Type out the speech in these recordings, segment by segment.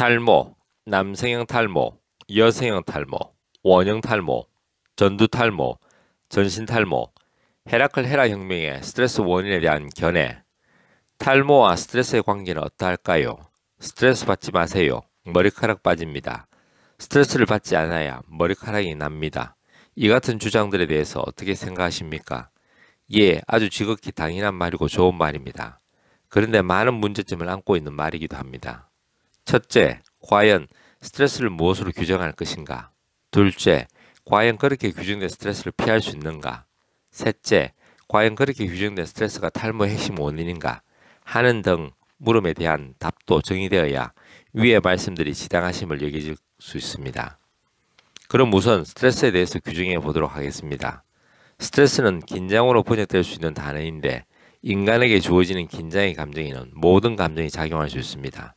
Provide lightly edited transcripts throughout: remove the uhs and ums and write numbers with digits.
탈모, 남성형 탈모, 여성형 탈모, 원형 탈모, 전두 탈모, 전신 탈모, 헤라클 헤라 혁명의 스트레스 원인에 대한 견해. 탈모와 스트레스의 관계는 어떠할까요? 스트레스 받지 마세요. 머리카락 빠집니다. 스트레스를 받지 않아야 머리카락이 납니다. 이 같은 주장들에 대해서 어떻게 생각하십니까? 예, 아주 지극히 당연한 말이고 좋은 말입니다. 그런데 많은 문제점을 안고 있는 말이기도 합니다. 첫째, 과연 스트레스를 무엇으로 규정할 것인가? 둘째, 과연 그렇게 규정된 스트레스를 피할 수 있는가? 셋째, 과연 그렇게 규정된 스트레스가 탈모의 핵심 원인인가? 하는 등 물음에 대한 답도 정의되어야 위의 말씀들이 지당하심을 여길 수 있습니다. 그럼 우선 스트레스에 대해서 규정해 보도록 하겠습니다. 스트레스는 긴장으로 번역될 수 있는 단어인데 인간에게 주어지는 긴장의 감정에는 모든 감정이 작용할 수 있습니다.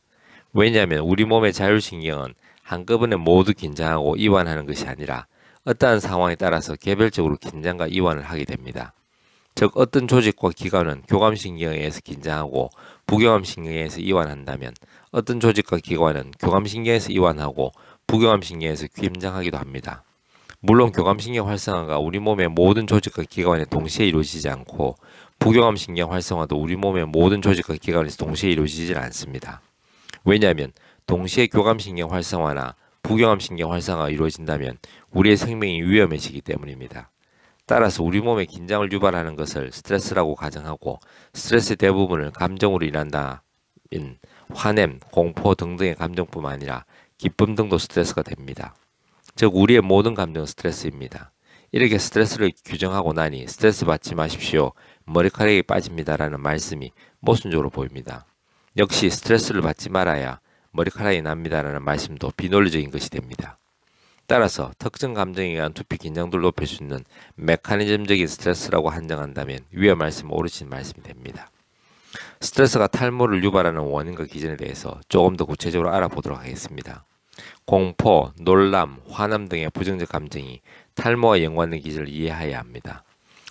왜냐하면 우리 몸의 자율신경은 한꺼번에 모두 긴장하고 이완하는 것이 아니라 어떠한 상황에 따라서 개별적으로 긴장과 이완을 하게 됩니다. 즉 어떤 조직과 기관은 교감신경에 의해서 긴장하고 부교감신경에 의해서 이완한다면 어떤 조직과 기관은 교감신경에서 이완하고 부교감신경에서 긴장하기도 합니다. 물론 교감신경 활성화가 우리 몸의 모든 조직과 기관에 동시에 이루어지지 않고 부교감신경 활성화도 우리 몸의 모든 조직과 기관에서 동시에 이루어지지 않습니다. 왜냐하면 동시에 교감신경 활성화나 부교감신경 활성화가 이루어진다면 우리의 생명이 위험해지기 때문입니다. 따라서 우리 몸의 긴장을 유발하는 것을 스트레스라고 가정하고 스트레스의 대부분을 감정으로 인한다면 화냄, 공포 등등의 감정뿐만 아니라 기쁨 등도 스트레스가 됩니다. 즉 우리의 모든 감정은 스트레스입니다. 이렇게 스트레스를 규정하고 나니 스트레스 받지 마십시오. 머리카락이 빠집니다라는 말씀이 모순적으로 보입니다. 역시 스트레스를 받지 말아야 머리카락이 납니다라는 말씀도 비논리적인 것이 됩니다. 따라서 특정 감정에 의한 두피 긴장도를 높일 수 있는 메커니즘적인 스트레스라고 한정한다면 위의 말씀은 옳으신 말씀이 됩니다. 스트레스가 탈모를 유발하는 원인과 기전에 대해서 조금 더 구체적으로 알아보도록 하겠습니다. 공포, 놀람, 화남 등의 부정적 감정이 탈모와 연관된 기전을 이해해야 합니다.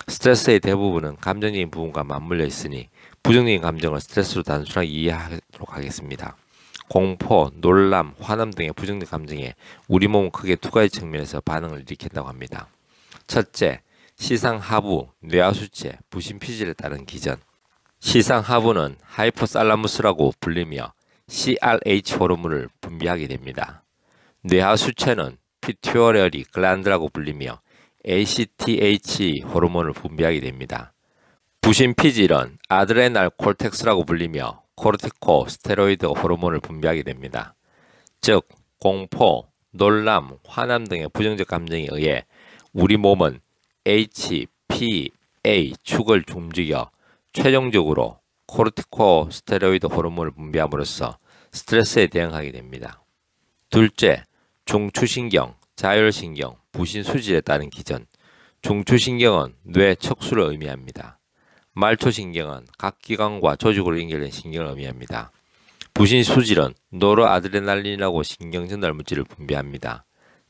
스트레스의 대부분은 감정적인 부분과 맞물려 있으니 부정적인 감정을 스트레스로 단순하게 이해하도록 하겠습니다. 공포, 놀람, 화남 등의 부정적 감정에 우리 몸은 크게 두 가지 측면에서 반응을 일으킨다고 합니다. 첫째, 시상하부, 뇌하수체, 부신피질에 따른 기전. 시상하부는 하이포살라무스라고 불리며 CRH 호르몬을 분비하게 됩니다. 뇌하수체는 피튜어러리 글란드라고 불리며 ACTH 호르몬을 분비하게 됩니다. 부신피질은 아드레날 콜텍스라고 불리며 코르티코 스테로이드 호르몬을 분비하게 됩니다. 즉 공포, 놀람, 화남 등의 부정적 감정에 의해 우리 몸은 H, P, A 축을 움직여 최종적으로 코르티코 스테로이드 호르몬을 분비함으로써 스트레스에 대응하게 됩니다. 둘째, 중추신경, 자율신경, 부신수질에 따른 기전. 중추신경은 뇌 척수를 의미합니다. 말초신경은 각 기관과 조직으로 연결된 신경을 의미합니다. 부신수질은 노르아드레날린이라고 신경전달 물질을 분비합니다.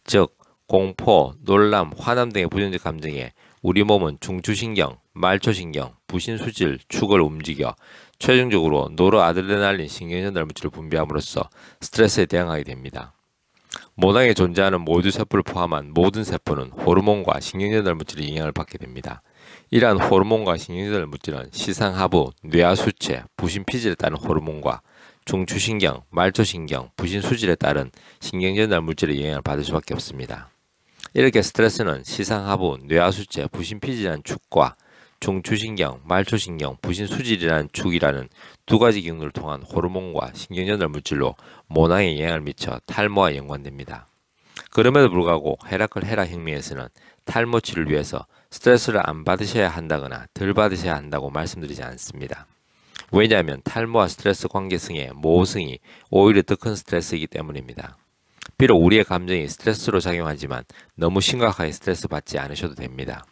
즉 공포, 놀람, 화남 등의 부정적 감정에 우리 몸은 중추신경, 말초신경, 부신수질 축을 움직여 최종적으로 노르아드레날린 신경전달 물질을 분비함으로써 스트레스에 대응하게 됩니다. 모낭에 존재하는 모두 세포를 포함한 모든 세포는 호르몬과 신경전달 물질의 영향을 받게 됩니다. 이러한 호르몬과 신경전달 물질은 시상하부, 뇌하수체, 부신피질에 따른 호르몬과 중추신경, 말초신경, 부신수질에 따른 신경전달 물질의 영향을 받을 수밖에 없습니다. 이렇게 스트레스는 시상하부, 뇌하수체, 부신피질이라는 축과 중추신경, 말초신경, 부신수질이라는 축이라는 두 가지 기능을 통한 호르몬과 신경전달 물질로 모낭에 영향을 미쳐 탈모와 연관됩니다. 그럼에도 불구하고 헤라클 헤라 혁명에서는 탈모 치료를 위해서 스트레스를 안 받으셔야 한다거나 덜 받으셔야 한다고 말씀드리지 않습니다. 왜냐하면 탈모와 스트레스 관계성의 모호성이 오히려 더 큰 스트레스이기 때문입니다. 비록 우리의 감정이 스트레스로 작용하지만 너무 심각하게 스트레스 받지 않으셔도 됩니다.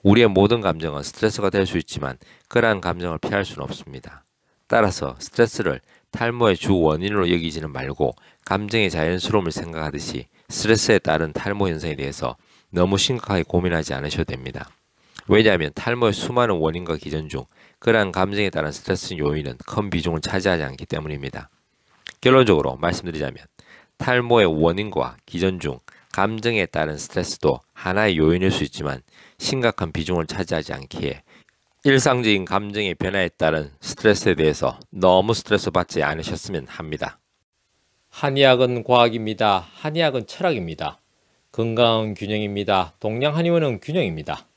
우리의 모든 감정은 스트레스가 될 수 있지만 그러한 감정을 피할 수는 없습니다. 따라서 스트레스를 탈모의 주 원인으로 여기지는 말고 감정의 자연스러움을 생각하듯이 스트레스에 따른 탈모 현상에 대해서 너무 심각하게 고민하지 않으셔도 됩니다. 왜냐하면 탈모의 수많은 원인과 기전 중 그러한 감정에 따른 스트레스 요인은 큰 비중을 차지하지 않기 때문입니다. 결론적으로 말씀드리자면 탈모의 원인과 기전 중 감정에 따른 스트레스도 하나의 요인일 수 있지만 심각한 비중을 차지하지 않기에 일상적인 감정의 변화에 따른 스트레스에 대해서 너무 스트레스 받지 않으셨으면 합니다. 한의학은 과학입니다. 한의학은 철학입니다. 건강은 균형입니다. 동양 한의원은 균형입니다.